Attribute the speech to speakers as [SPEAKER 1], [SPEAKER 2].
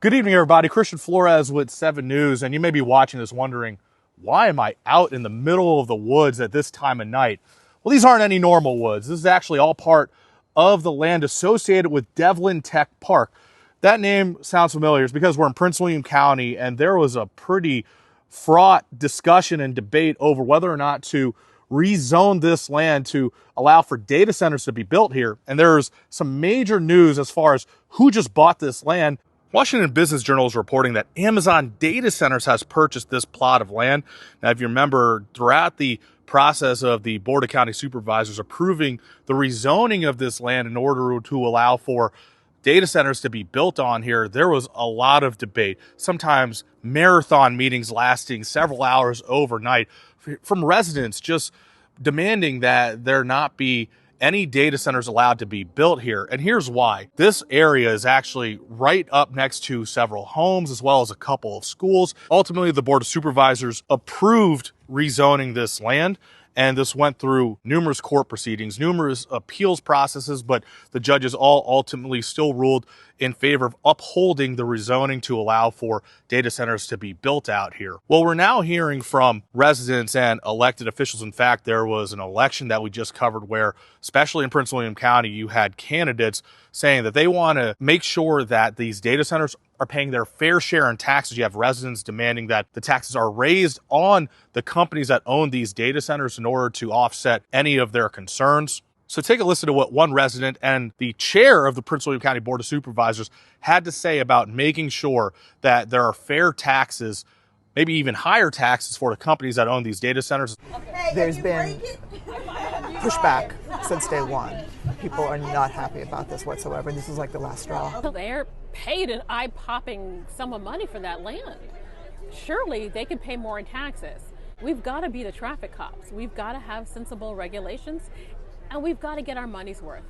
[SPEAKER 1] Good evening, everybody. Christian Flores with 7 News, and you may be watching this wondering, why am I out in the middle of the woods at this time of night? Well, these aren't any normal woods. This is actually all part of the land associated with Devlin Tech Park. That name sounds familiar. It's because we're in Prince William County, and there was a pretty fraught discussion and debate over whether or not to rezone this land to allow for data centers to be built here. And there's some major news as far as who just bought this land. Washington Business Journal is reporting that Amazon Data Centers has purchased this plot of land. Now, if you remember, throughout the process of the Board of County Supervisors approving the rezoning of this land in order to allow for data centers to be built on here, there was a lot of debate, sometimes marathon meetings lasting several hours overnight from residents just demanding that there not be any data centers allowed to be built here. And here's why. This area is actually right up next to several homes as well as a couple of schools. Ultimately, the Board of Supervisors approved rezoning this land, and this went through numerous court proceedings, numerous appeals processes, but the judges all ultimately still ruled in favor of upholding the rezoning to allow for data centers to be built out here. Well, we're now hearing from residents and elected officials. In fact, there was an election that we just covered where, especially in Prince William County, you had candidates saying that they want to make sure that these data centers are paying their fair share in taxes. You have residents demanding that the taxes are raised on the companies that own these data centers in order to offset any of their concerns. So take a listen to what one resident and the chair of the Prince William County Board of Supervisors had to say about making sure that there are fair taxes, maybe even higher taxes for the companies that own these data centers.
[SPEAKER 2] There's been pushback since day one. People are not happy about this whatsoever. This is like the last straw.
[SPEAKER 3] They're paid an eye-popping sum of money for that land. Surely they could pay more in taxes. We've got to be the traffic cops. We've got to have sensible regulations, and we've got to get our money's worth.